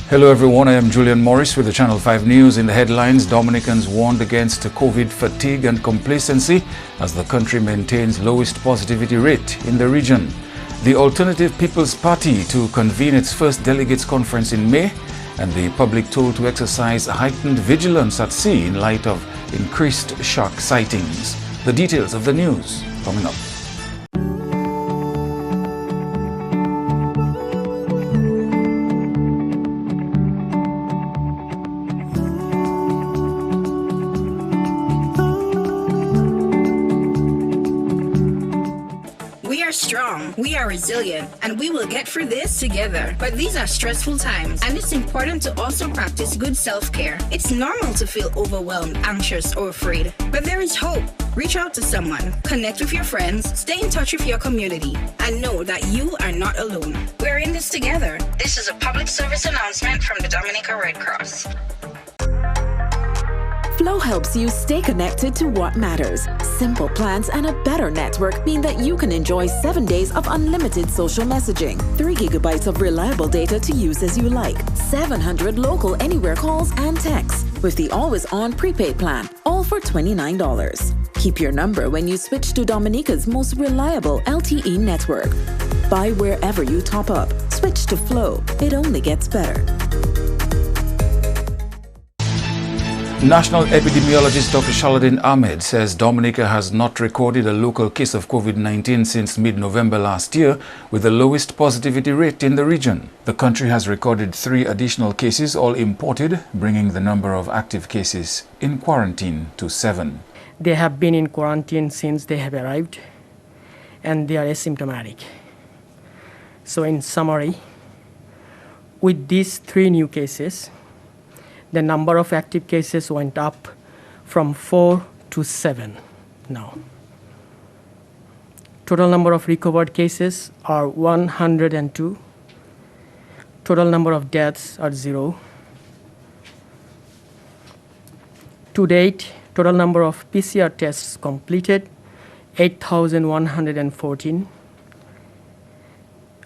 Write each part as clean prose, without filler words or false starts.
Hello everyone, I am Julian Morris with the Channel 5 News. In the headlines, Dominicans warned against COVID fatigue and complacency as the country maintains lowest positivity rate in the region. The Alternative People's Party to convene its first delegates conference in May, and the public told to exercise heightened vigilance at sea in light of increased shark sightings. The details of the news coming up. We are strong, we are resilient, and we will get through this together. But these are stressful times, and it's important to also practice good self-care. It's normal to feel overwhelmed, anxious, or afraid, but there is hope. Reach out to someone, connect with your friends, stay in touch with your community, and know that you are not alone. We're in this together. This is a public service announcement from the Dominica Red Cross. Flow helps you stay connected to what matters. Simple plans and a better network mean that you can enjoy 7 days of unlimited social messaging, 3 gigabytes of reliable data to use as you like, 700 local anywhere calls and texts, with the always-on prepaid plan, all for $29. Keep your number when you switch to Dominica's most reliable LTE network. Buy wherever you top up. Switch to Flow. It only gets better. National epidemiologist Dr. Shaladin Ahmed says Dominica has not recorded a local case of COVID-19 since mid-November last year, with the lowest positivity rate in the region. The country has recorded 3 additional cases, all imported, bringing the number of active cases in quarantine to 7. They have been in quarantine since they have arrived, and they are asymptomatic. So in summary, with these 3 new cases, the number of active cases went up from 4 to 7 now. Total number of recovered cases are 102. Total number of deaths are 0. To date, total number of PCR tests completed, 8,114.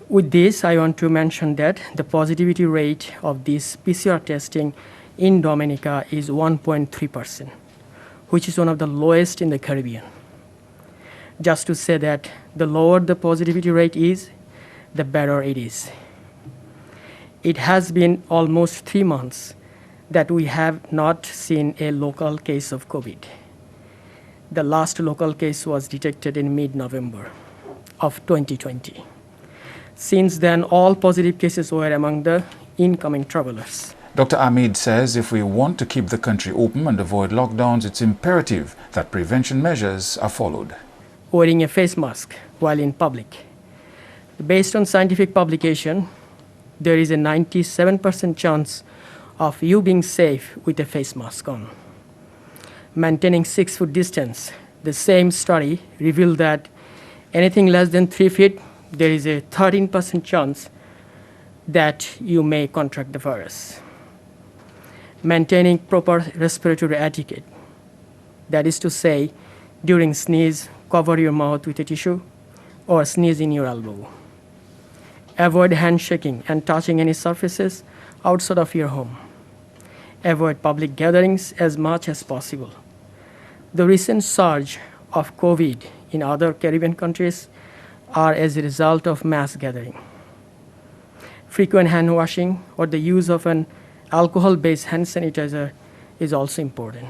With this, I want to mention that the positivity rate of this PCR testing in Dominica is 1.3%, which is one of the lowest in the Caribbean. Just to say that the lower the positivity rate is, the better it is. It has been almost 3 months that we have not seen a local case of COVID. The last local case was detected in mid-November of 2020. Since then, all positive cases were among the incoming travelers. Dr. Ahmed says if we want to keep the country open and avoid lockdowns, it's imperative that prevention measures are followed. Wearing a face mask while in public. Based on scientific publication, there is a 97% chance of you being safe with a face mask on. Maintaining 6-foot distance. The same study revealed that anything less than 3 feet, there is a 13% chance that you may contract the virus. Maintaining proper respiratory etiquette. That is to say, during sneeze, cover your mouth with a tissue or sneeze in your elbow. Avoid handshaking and touching any surfaces outside of your home. Avoid public gatherings as much as possible. The recent surge of COVID in other Caribbean countries are as a result of mass gathering. Frequent hand washing or the use of an alcohol-based hand sanitizer is also important.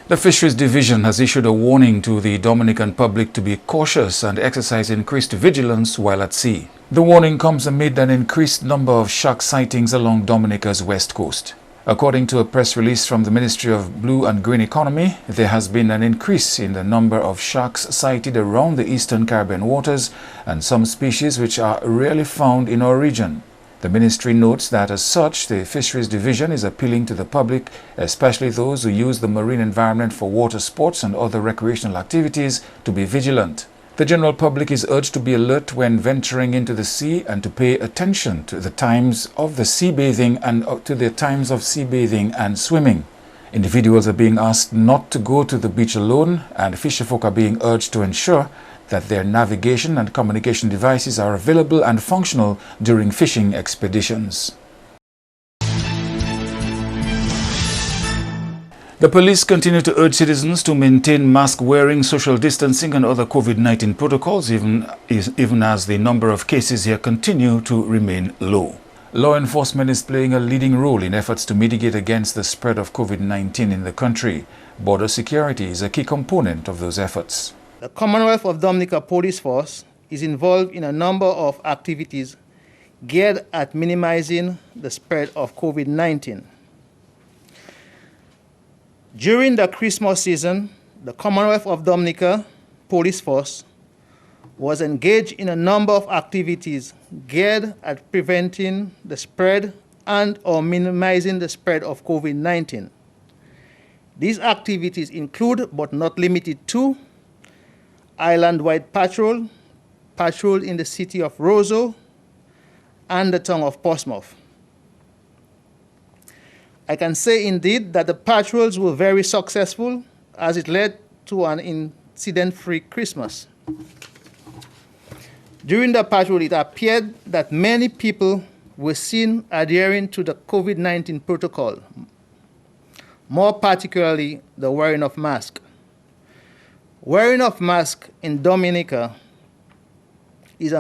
The Fisheries Division has issued a warning to the Dominican public to be cautious and exercise increased vigilance while at sea. The warning comes amid an increased number of shark sightings along Dominica's west coast. According to a press release from the Ministry of Blue and Green Economy, there has been an increase in the number of sharks sighted around the eastern Caribbean waters and some species which are rarely found in our region. The ministry notes that as such, the Fisheries Division is appealing to the public, especially those who use the marine environment for water sports and other recreational activities, to be vigilant. The general public is urged to be alert when venturing into the sea and to pay attention to the times of the sea bathing and swimming. Individuals are being asked not to go to the beach alone, and fisherfolk are being urged to ensure that their navigation and communication devices are available and functional during fishing expeditions. The police continue to urge citizens to maintain mask wearing, social distancing and other COVID-19 protocols even as the number of cases here continue to remain low. Law enforcement is playing a leading role in efforts to mitigate against the spread of COVID-19 in the country. Border security is a key component of those efforts. The Commonwealth of Dominica Police Force is involved in a number of activities geared at minimizing the spread of COVID-19. During the Christmas season, the Commonwealth of Dominica Police Force was engaged in a number of activities geared at preventing the spread and/or minimizing the spread of COVID-19. These activities include, but not limited to, island-wide patrol in the city of Roseau, and the town of Portsmouth. I can say indeed that the patrols were very successful, as it led to an incident-free Christmas. During the patrol, it appeared that many people were seen adhering to the COVID-19 protocol, more particularly the wearing of masks. Wearing of masks in Dominica is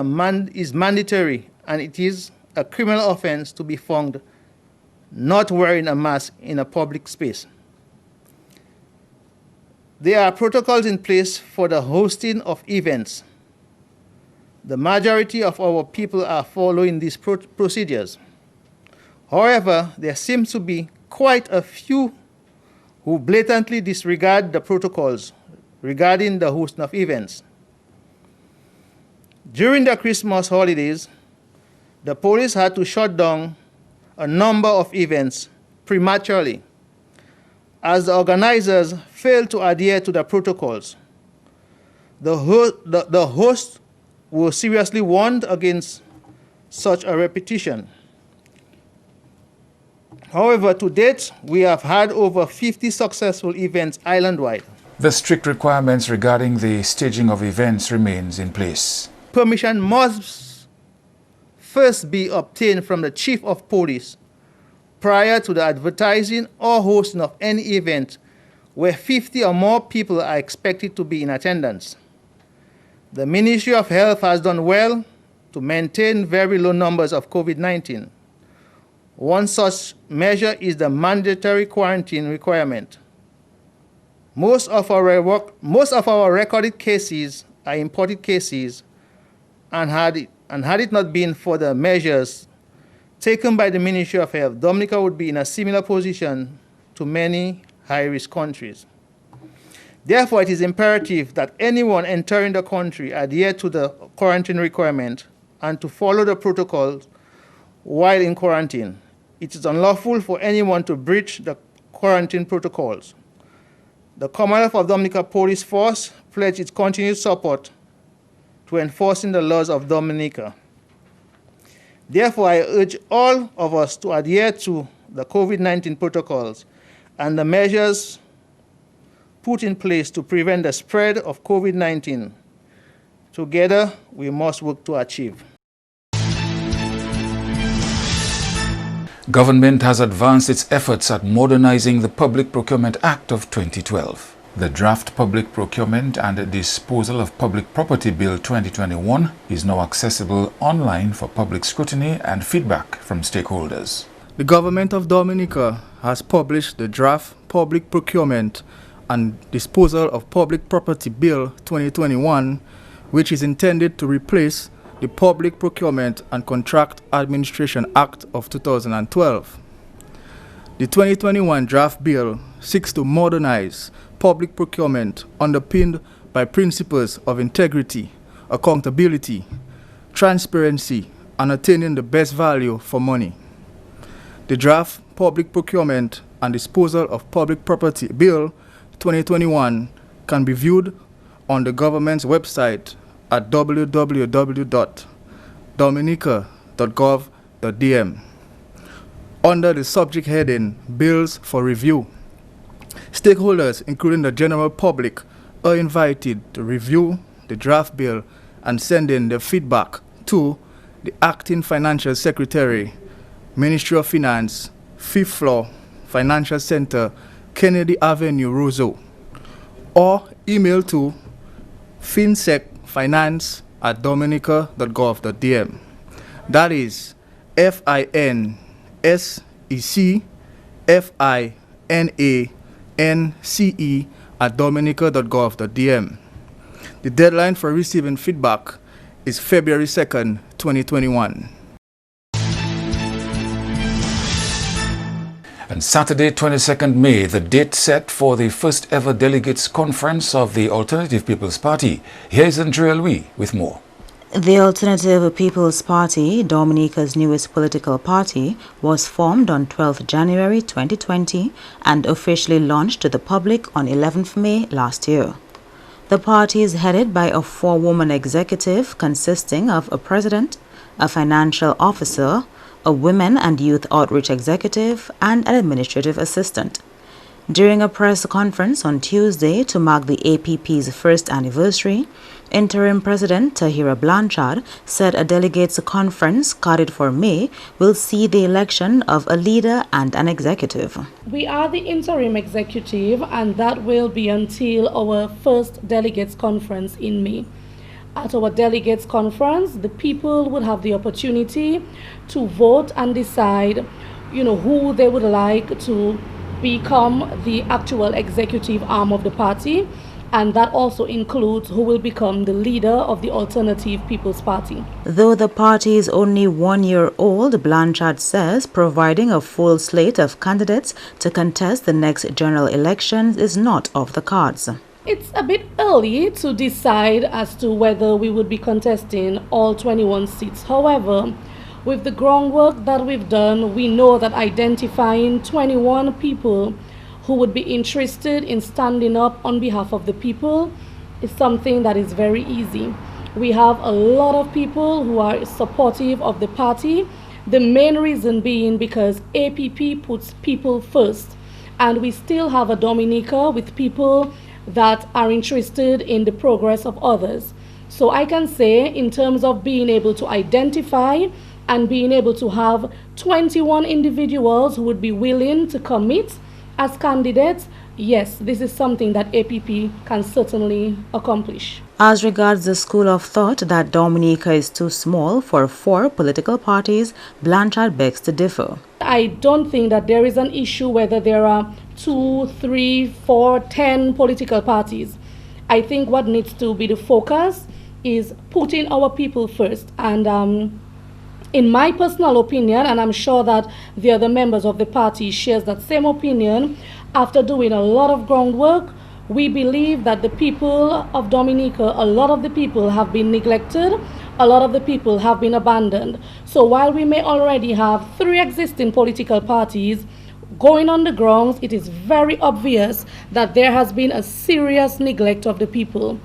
mandatory, and it is a criminal offense to be found not wearing a mask in a public space. There are protocols in place for the hosting of events. The majority of our people are following these procedures. However, there seems to be quite a few who blatantly disregard the protocols regarding the hosting of events. During the Christmas holidays, the police had to shut down a number of events prematurely, as the organizers failed to adhere to the protocols. The hosts were seriously warned against such a repetition. However, to date, we have had over 50 successful events island-wide. The strict requirements regarding the staging of events remains in place. Permission must first be obtained from the Chief of Police prior to the advertising or hosting of any event where 50 or more people are expected to be in attendance. The Ministry of Health has done well to maintain very low numbers of COVID-19. One such measure is the mandatory quarantine requirement. Most of our recorded cases are imported cases, and had it not been for the measures taken by the Ministry of Health, Dominica would be in a similar position to many high-risk countries. Therefore, it is imperative that anyone entering the country adhere to the quarantine requirement and to follow the protocols while in quarantine. It is unlawful for anyone to breach the quarantine protocols. The Commonwealth of Dominica Police Force pledged its continued support to enforcing the laws of Dominica. Therefore, I urge all of us to adhere to the COVID-19 protocols and the measures put in place to prevent the spread of COVID-19. Together, we must work to achieve. Government has advanced its efforts at modernizing the Public Procurement Act of 2012. The draft Public Procurement and Disposal of Public Property Bill 2021 is now accessible online for public scrutiny and feedback from stakeholders. The Government of Dominica has published the draft Public Procurement and Disposal of Public Property Bill 2021, which is intended to replace the Public Procurement and Contract Administration Act of 2012. The 2021 draft bill seeks to modernize public procurement underpinned by principles of integrity, accountability, transparency, and attaining the best value for money. The draft Public Procurement and Disposal of Public Property Bill 2021 can be viewed on the government's website at www.dominica.gov.dm. Under the subject heading Bills for Review, stakeholders, including the general public, are invited to review the draft bill and sending the feedback to the Acting Financial Secretary, Ministry of Finance, 5th floor, Financial Center, Kennedy Avenue, Roseau, or email to finsecfinance@dominica.gov.dm. That is FINSECFINANCE@dominica.gov.dm. The deadline for receiving feedback is February 2nd, 2021. And Saturday, 22nd May, the date set for the first ever delegates conference of the Alternative People's Party. Here's Andrea Louis with more. The Alternative People's Party, Dominica's newest political party, was formed on 12th January 2020 and officially launched to the public on 11th May last year. The party is headed by a 4-woman executive consisting of a president, a financial officer, a women and youth outreach executive, and an administrative assistant. During a press conference on Tuesday to mark the APP's first anniversary, Interim President Tahira Blanchard said a delegates conference scheduled for May will see the election of a leader and an executive. We are the interim executive, and that will be until our first delegates conference in May. At our delegates conference, the people would have the opportunity to vote and decide, who they would like to become the actual executive arm of the party, and that also includes who will become the leader of the Alternative People's Party. Though the party is only 1 year old, Blanchard says providing a full slate of candidates to contest the next general elections is not off the cards. It's a bit early to decide as to whether we would be contesting all 21 seats. However, with the groundwork that we've done, we know that identifying 21 people who would be interested in standing up on behalf of the people is something that is very easy. We have a lot of people who are supportive of the party, the main reason being because APP puts people first, and we still have a Dominica with people that are interested in the progress of others. So I can say, in terms of being able to identify and being able to have 21 individuals who would be willing to commit as candidates, yes, this is something that APP can certainly accomplish. As regards the school of thought that Dominica is too small for 4 political parties, Blanchard begs to differ. I don't think that there is an issue whether there are 2, 3, 4, 10 political parties. I think what needs to be the focus is putting our people first. And in my personal opinion, and I'm sure that the other members of the party shares that same opinion, after doing a lot of groundwork, we believe that the people of Dominica, a lot of the people have been neglected, a lot of the people have been abandoned. So while we may already have 3 existing political parties, going on the grounds, it is very obvious that there has been a serious neglect of the people.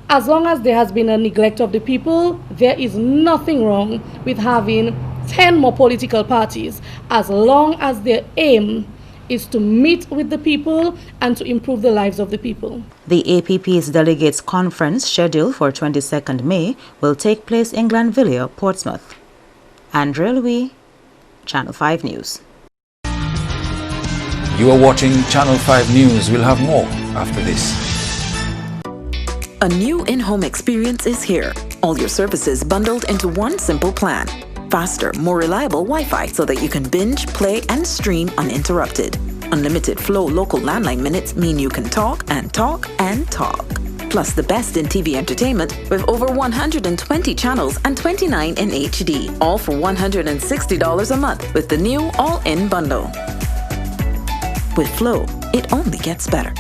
As long as there has been a neglect of the people, there is nothing wrong with having 10 more political parties, as long as their aim is to meet with the people and to improve the lives of the people. The APP's delegates conference, scheduled for 22nd May, will take place in Glanville, Portsmouth. Andrea Louis, Channel 5 News. You are watching Channel 5 News. We'll have more after this. A new in-home experience is here. All your services bundled into one simple plan. Faster, more reliable Wi-Fi so that you can binge, play, and stream uninterrupted. Unlimited Flow local landline minutes mean you can talk and talk and talk. Plus the best in TV entertainment with over 120 channels and 29 in HD. All for $160 a month with the new all-in bundle. With Flow, it only gets better.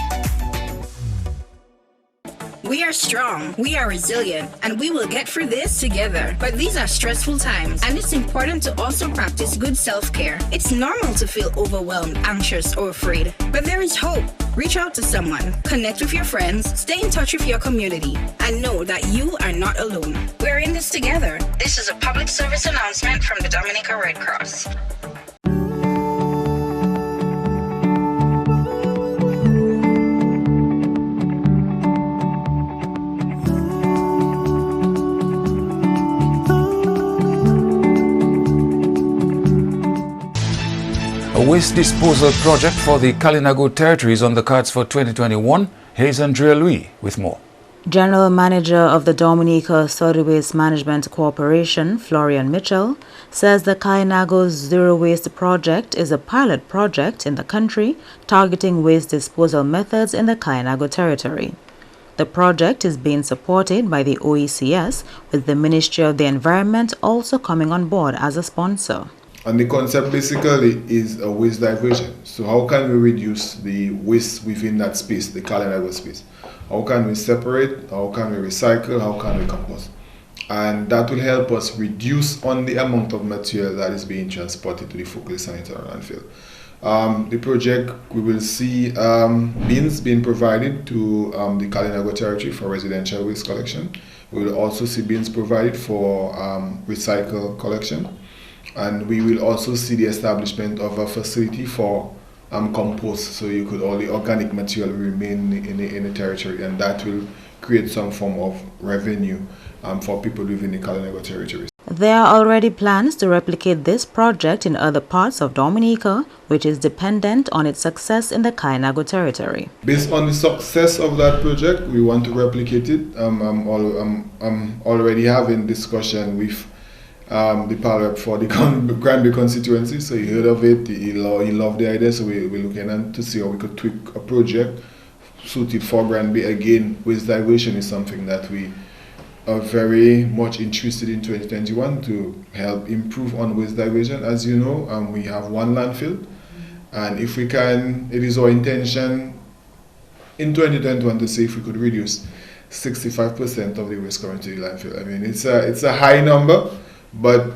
We are strong, we are resilient, and we will get through this together. But these are stressful times, and it's important to also practice good self-care. It's normal to feel overwhelmed, anxious, or afraid, but there is hope. Reach out to someone, connect with your friends, stay in touch with your community, and know that you are not alone. We're in this together. This is a public service announcement from the Dominica Red Cross. A waste disposal project for the Kalinago territory is on the cards for 2021. Here's Andrea Louis with more. General Manager of the Dominica Solid Waste Management Corporation, Florian Mitchell, says the Kalinago Zero Waste Project is a pilot project in the country targeting waste disposal methods in the Kalinago territory. The project is being supported by the OECS, with the Ministry of the Environment also coming on board as a sponsor. And the concept basically is a waste diversion. So how can we reduce the waste within that space, the Kalinago space? How can we separate? How can we recycle? How can we compost? And that will help us reduce on the amount of material that is being transported to the focally sanitary landfill. The project, we will see bins being provided to the Kalinago territory for residential waste collection. We will also see bins provided for recycle collection. And we will also see the establishment of a facility for compost, so you could all the organic material remain in the territory, and that will create some form of revenue for people within the Kalinago territories. There are already plans to replicate this project in other parts of Dominica, which is dependent on its success in the Kalinago territory. Based on the success of that project, we want to replicate it. I'm already having discussion with the power for the Granby constituency, so he heard of it, he loved the idea, so we're looking at to see how we could tweak a project suited for Granby. Again, waste diversion is something that we are very much interested in 2021 to help improve on waste diversion. As you know, we have one landfill, and if we can, it is our intention in 2021 to see if we could reduce 65% of the waste coming to the landfill. I mean, it's a high number, but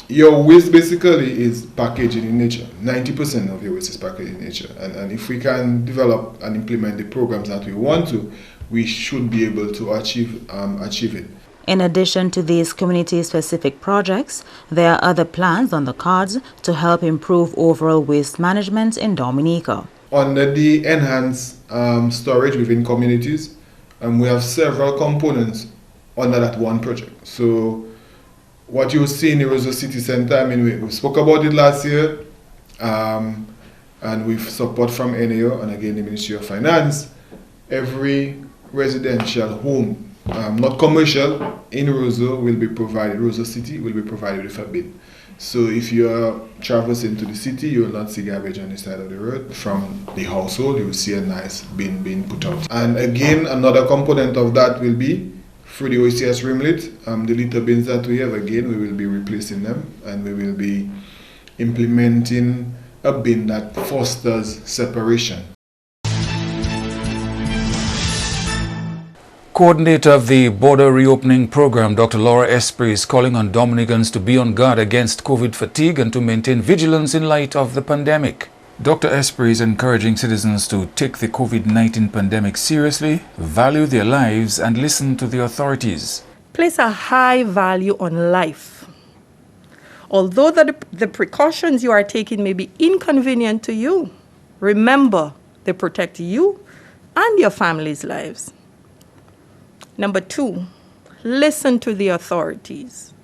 your waste basically is packaging in nature. 90% of your waste is packaged in nature. And if we can develop and implement the programs that we want to, we should be able to achieve it. In addition to these community-specific projects, there are other plans on the cards to help improve overall waste management in Dominica. Under the enhanced storage within communities, we have several components under that one project. So what you see in the Roseau City Center, I mean, we spoke about it last year, and with support from NAO and again the Ministry of Finance. Every residential home, not commercial, in Roseau will be provided, Roseau City will be provided with a bin. So if you are traversing to the city, you will not see garbage on the side of the road. From the household, you will see a nice bin being put out. And again, another component of that will be through the OECS Rimlet, the litter bins that we have, again, we will be replacing them, and we will be implementing a bin that fosters separation. Coordinator of the Border Reopening Program, Dr. Laura Esper, is calling on Dominicans to be on guard against COVID fatigue and to maintain vigilance in light of the pandemic. Dr. Esper is encouraging citizens to take the COVID-19 pandemic seriously, value their lives, and listen to the authorities. Place a high value on life. Although the precautions you are taking may be inconvenient to you, remember they protect you and your family's lives. Number 2, listen to the authorities.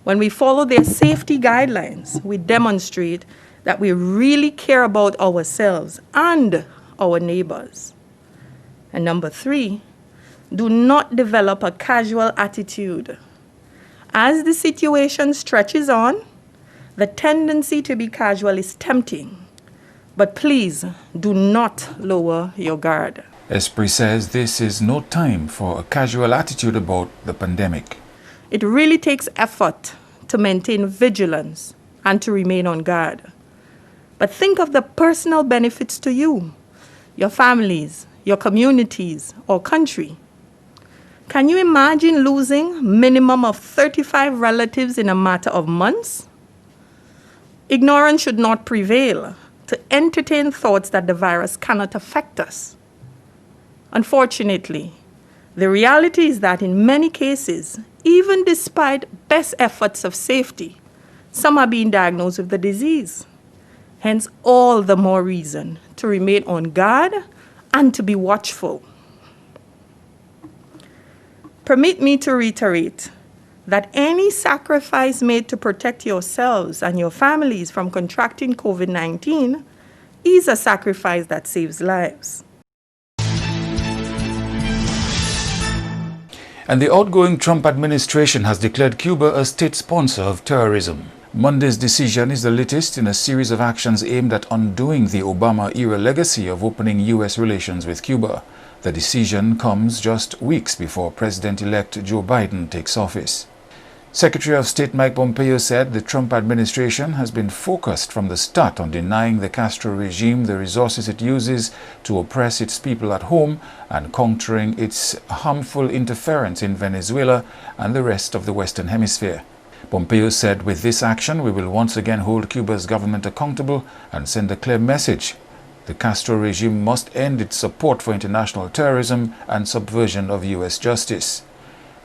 When we follow their safety guidelines, we demonstrate that we really care about ourselves and our neighbors. And number 3, do not develop a casual attitude. As the situation stretches on, the tendency to be casual is tempting. But please do not lower your guard. Esper says this is no time for a casual attitude about the pandemic. It really takes effort to maintain vigilance and to remain on guard. But think of the personal benefits to you, your families, your communities, or country. Can you imagine losing minimum of 35 relatives in a matter of months? Ignorance should not prevail to entertain thoughts that the virus cannot affect us. Unfortunately, the reality is that in many cases, even despite best efforts of safety, some are being diagnosed with the disease. Hence, all the more reason to remain on guard and to be watchful. Permit me to reiterate that any sacrifice made to protect yourselves and your families from contracting COVID-19 is a sacrifice that saves lives. And the outgoing Trump administration has declared Cuba a state sponsor of terrorism. Monday's decision is the latest in a series of actions aimed at undoing the Obama-era legacy of opening U.S. relations with Cuba. The decision comes just weeks before President-elect Joe Biden takes office. Secretary of State Mike Pompeo said the Trump administration has been focused from the start on denying the Castro regime the resources it uses to oppress its people at home and countering its harmful interference in Venezuela and the rest of the Western Hemisphere. Pompeo said, with this action, we will once again hold Cuba's government accountable and send a clear message. The Castro regime must end its support for international terrorism and subversion of U.S. justice.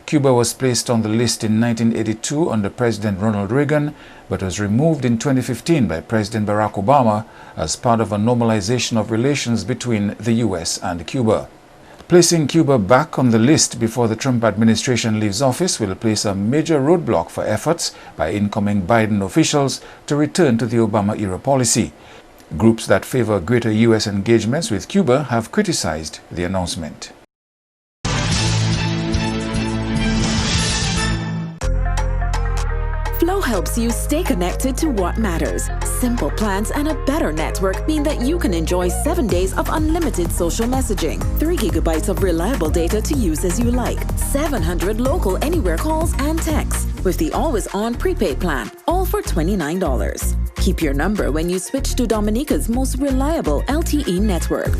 Cuba was placed on the list in 1982 under President Ronald Reagan, but was removed in 2015 by President Barack Obama as part of a normalization of relations between the U.S. and Cuba. Placing Cuba back on the list before the Trump administration leaves office will place a major roadblock for efforts by incoming Biden officials to return to the Obama-era policy. Groups that favor greater U.S. engagements with Cuba have criticized the announcement. Flow helps you stay connected to what matters. Simple plans and a better network mean that you can enjoy 7 days of unlimited social messaging, 3 gigabytes of reliable data to use as you like, 700 local anywhere calls and texts with the always-on prepaid plan, all for $29. Keep your number when you switch to Dominica's most reliable LTE network.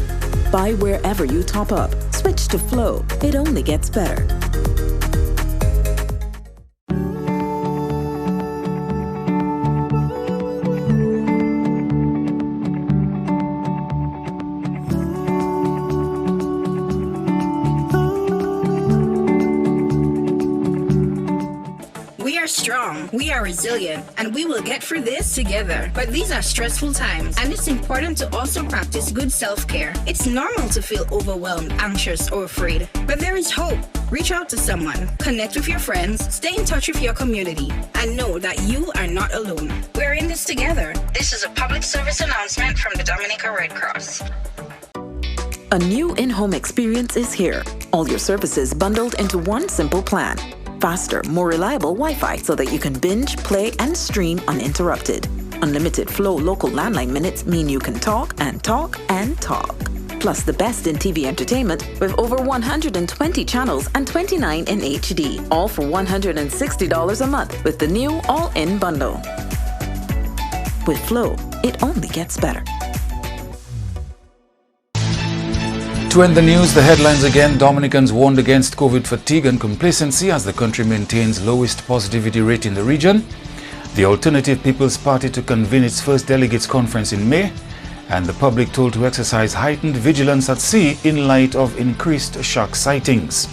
Buy wherever you top up. Switch to Flow. It only gets better. We are strong, we are resilient, and we will get through this together. But these are stressful times, and it's important to also practice good self-care. It's normal to feel overwhelmed, anxious, or afraid, but there is hope. Reach out to someone, connect with your friends, stay in touch with your community, and know that you are not alone. We're in this together. This is a public service announcement from the Dominica Red Cross. A new in-home experience is here. All your services bundled into one simple plan. Faster, more reliable Wi-Fi so that you can binge, play, and stream uninterrupted. Unlimited Flow local landline minutes mean you can talk and talk and talk. Plus the best in TV entertainment with over 120 channels and 29 in HD, all for $160 a month with the new all-in bundle. With Flow, it only gets better. To end the news, the headlines again. Dominicans warned against COVID fatigue and complacency as the country maintains lowest positivity rate in the region. The Alternative People's Party to convene its first delegates conference in May. And the public told to exercise heightened vigilance at sea in light of increased shark sightings.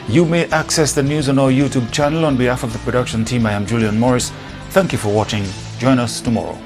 You may access the news on our YouTube channel. On behalf of the production team, I am Julian Morris. Thank you for watching. Join us tomorrow.